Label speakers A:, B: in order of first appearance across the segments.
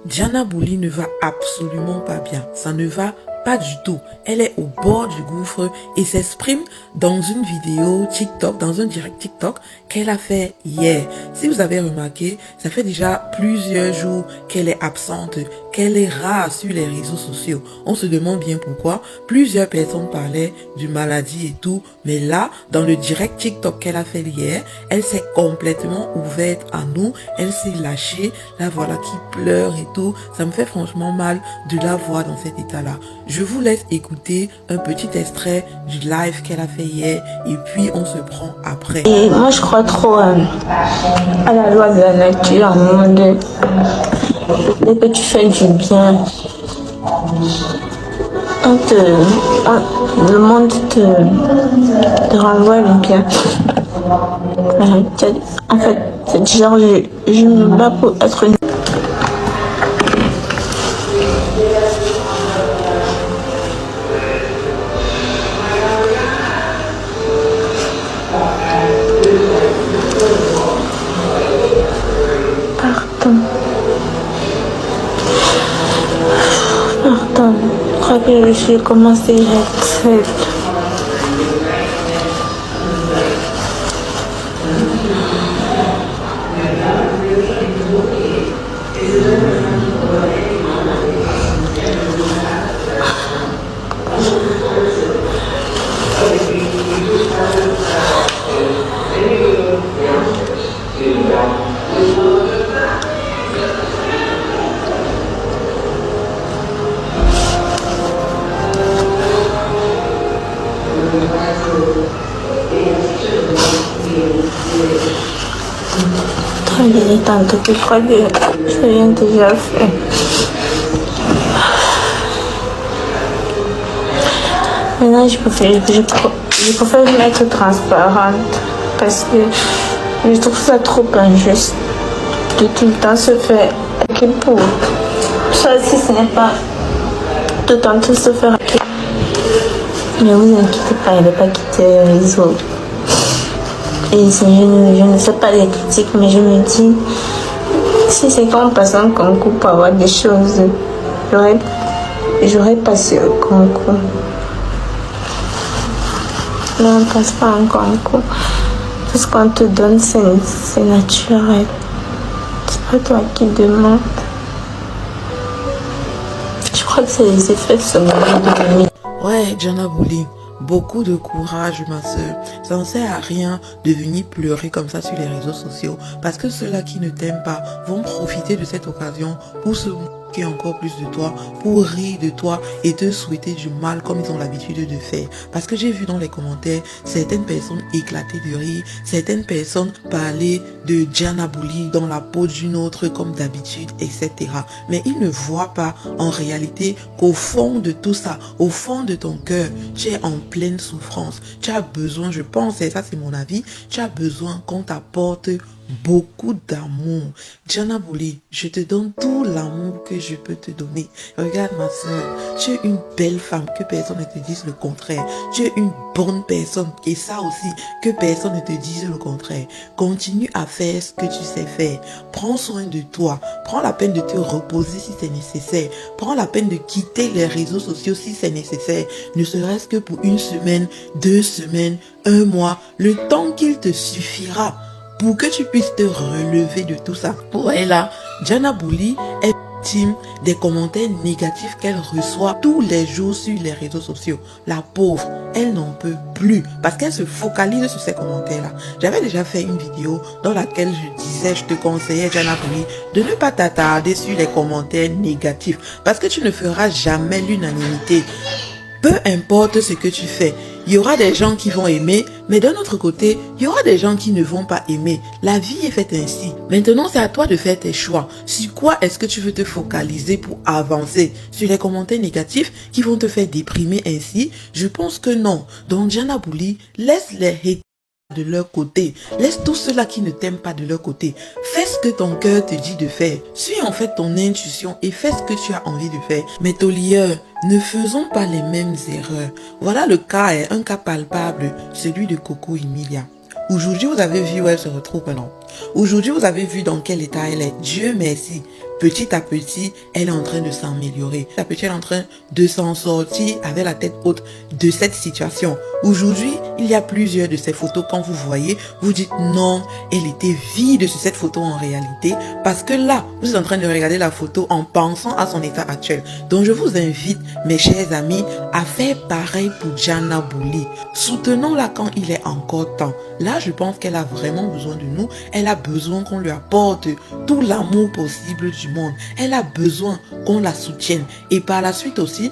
A: Diana Bouli ne va absolument pas bien. Ça ne va pas du tout. Elle est au bord du gouffre et s'exprime dans une vidéo TikTok, dans un direct TikTok qu'elle a fait hier. Si vous avez remarqué, ça fait déjà plusieurs jours qu'elle est absente, qu'elle est rare sur les réseaux sociaux. On se demande bien pourquoi. Plusieurs personnes parlaient du maladie et tout, mais là, dans le direct TikTok qu'elle a fait hier, elle s'est complètement ouverte à nous. Elle s'est lâchée. La voilà qui pleure et tout. Ça me fait franchement mal de la voir dans cet état-là. Je vous laisse écouter un petit extrait du live qu'elle a fait hier et puis on se prend après.
B: Et moi je crois trop à la loi de la nature, à un moment donné. Dès que tu fais du bien, le monde te renvoie le bien. En fait, genre, je me bats pour être une... Pardon, je crois que j'ai commencé à être seule. Très militante, je crois que je viens déjà fait. Maintenant, je préfère être transparente parce que je trouve ça trop injuste de tout le temps se faire hacker pour ça aussi, ce n'est pas tout le temps se faire hacker. Mais vous inquiétez pas, il ne va pas quitter les réseaux. Et je ne sais pas les critiques, mais je me dis, si c'est qu'on passe un concours pour avoir des choses, j'aurais passé le concours. Mais on ne passe pas un concours. Tout ce qu'on te donne, c'est naturel. C'est pas toi qui demandes. Je crois que c'est les effets secondaires de l'ennemi.
A: Ouais, Diana Bouli, beaucoup de courage, ma soeur. Ça ne sert à rien de venir pleurer comme ça sur les réseaux sociaux parce que ceux-là qui ne t'aiment pas vont profiter de cette occasion pour se moquer encore plus de toi, pour rire de toi et te souhaiter du mal comme ils ont l'habitude de faire. Parce que j'ai vu dans les commentaires certaines personnes éclater de rire, certaines personnes parler de Diana Bouli dans la peau d'une autre comme d'habitude, etc. Mais ils ne voient pas en réalité qu'au fond de tout ça, au fond de ton cœur, tu es en pleine souffrance. Tu as besoin, je pense, et ça c'est mon avis, tu as besoin qu'on t'apporte beaucoup d'amour. Diana Bouli, je te donne tout l'amour que je peux te donner. Regarde ma soeur, tu es une belle femme, que personne ne te dise le contraire. Tu es une bonne personne et ça aussi, que personne ne te dise le contraire. Continue à faire ce que tu sais faire. Prends soin de toi. Prends la peine de te reposer si c'est nécessaire. Prends la peine de quitter les réseaux sociaux si c'est nécessaire. Ne serait-ce que pour une semaine, 2 semaines, 1 mois, le temps qu'il te suffira pour que tu puisses te relever de tout ça. Ouais, là, Diana Bouli est victime des commentaires négatifs qu'elle reçoit tous les jours sur les réseaux sociaux. La pauvre, elle n'en peut plus parce qu'elle se focalise sur ces commentaires-là. J'avais déjà fait une vidéo dans laquelle je disais, je te conseillais, Diana Bouli, de ne pas t'attarder sur les commentaires négatifs parce que tu ne feras jamais l'unanimité. Peu importe ce que tu fais, il y aura des gens qui vont aimer, mais d'un autre côté, il y aura des gens qui ne vont pas aimer. La vie est faite ainsi. Maintenant, c'est à toi de faire tes choix. Sur quoi est-ce que tu veux te focaliser pour avancer? Sur les commentaires négatifs qui vont te faire déprimer ainsi? Je pense que non. Donc, Diana Bouli, laisse les haters de leur côté. Laisse tous ceux-là qui ne t'aiment pas de leur côté. Fais ce que ton cœur te dit de faire. Suis en fait ton intuition et fais ce que tu as envie de faire. Mais taulieux, ne faisons pas les mêmes erreurs. Voilà le cas, un cas palpable, celui de Coco Emilia. Aujourd'hui, vous avez vu où elle se retrouve maintenant. Aujourd'hui, vous avez vu dans quel état elle est. Dieu merci. petit à petit, elle est en train de s'améliorer. Petit à petit, elle est en train de s'en sortir avec la tête haute de cette situation. Aujourd'hui, il y a plusieurs de ces photos. Quand vous voyez, vous dites non, elle était vide sur cette photo en réalité. Parce que là, vous êtes en train de regarder la photo en pensant à son état actuel. Donc, je vous invite, mes chers amis, à faire pareil pour Jana Bouli. Soutenons-la quand il est encore temps. Là, je pense qu'elle a vraiment besoin de nous. Elle a besoin qu'on lui apporte tout l'amour possible du monde. Elle a besoin qu'on la soutienne. Et par la suite aussi,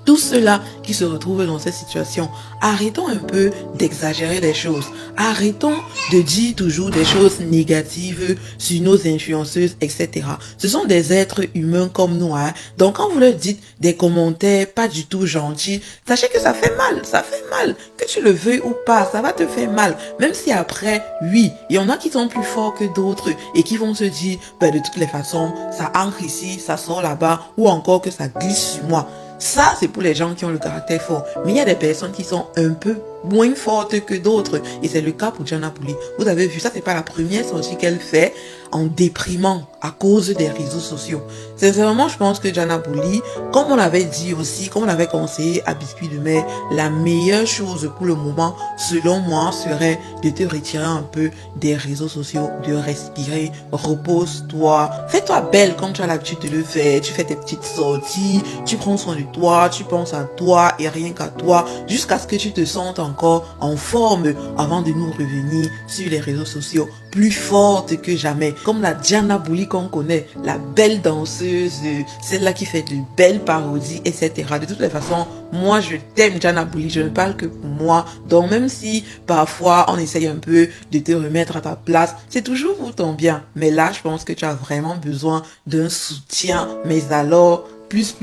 A: tous ceux-là qui se retrouvent dans cette situation, arrêtons un peu d'exagérer les choses. Arrêtons de dire toujours des choses négatives sur nos influenceuses, etc. Ce sont des êtres humains comme nous. Hein. Donc quand vous leur dites des commentaires pas du tout gentils, sachez que ça fait mal. Ça fait mal. Que tu le veuilles ou pas, ça va te faire mal. Même si après, oui, il y en a qui sont plus forts que d'autres et qui vont se dire, de toutes les façons, ça ancre ici, ça sort là-bas, ou encore que ça glisse sur moi. Ça, c'est pour les gens qui ont le caractère fort. Mais il y a des personnes qui sont un peu moins fortes que d'autres. Et c'est le cas pour Jana Bouli. Vous avez vu, ça, c'est pas la première sortie qu'elle fait en déprimant à cause des réseaux sociaux. Sincèrement, je pense que Jana Bouli, comme on l'avait dit aussi, comme on l'avait conseillé à Biscuit de Mer, la meilleure chose pour le moment, selon moi, serait de te retirer un peu des réseaux sociaux, de respirer, repose-toi, fais-toi belle comme tu as l'habitude de le faire, tu fais tes petites sorties, tu prends soin de toi, tu penses à toi et rien qu'à toi, jusqu'à ce que tu te sentes encore en forme avant de nous revenir sur les réseaux sociaux plus forte que jamais. Comme la Jana Bouli qu'on connaît, la belle danseuse, celle-là qui fait de belles parodies, etc. De toutes les façons, moi je t'aime Jana Bouli, je ne parle que pour moi. Donc même si parfois on essaye un peu de te remettre à ta place, c'est toujours pour ton bien. Mais là, je pense que tu as vraiment besoin d'un soutien. Mais alors, plus.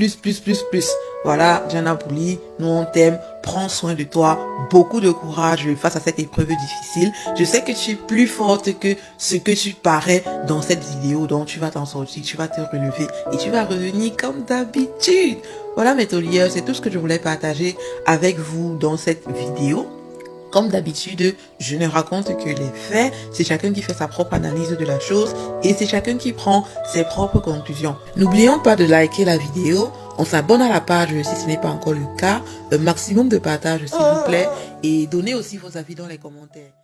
A: Voilà, Jana Bouli, nous on t'aime, prends soin de toi, beaucoup de courage face à cette épreuve difficile. Je sais que tu es plus forte que ce que tu parais dans cette vidéo, donc tu vas t'en sortir, tu vas te relever et tu vas revenir comme d'habitude. Voilà mes taulières, c'est tout ce que je voulais partager avec vous dans cette vidéo. Comme d'habitude, je ne raconte que les faits, c'est chacun qui fait sa propre analyse de la chose et c'est chacun qui prend ses propres conclusions. N'oublions pas de liker la vidéo, on s'abonne à la page si ce n'est pas encore le cas, un maximum de partage s'il vous plaît et donnez aussi vos avis dans les commentaires.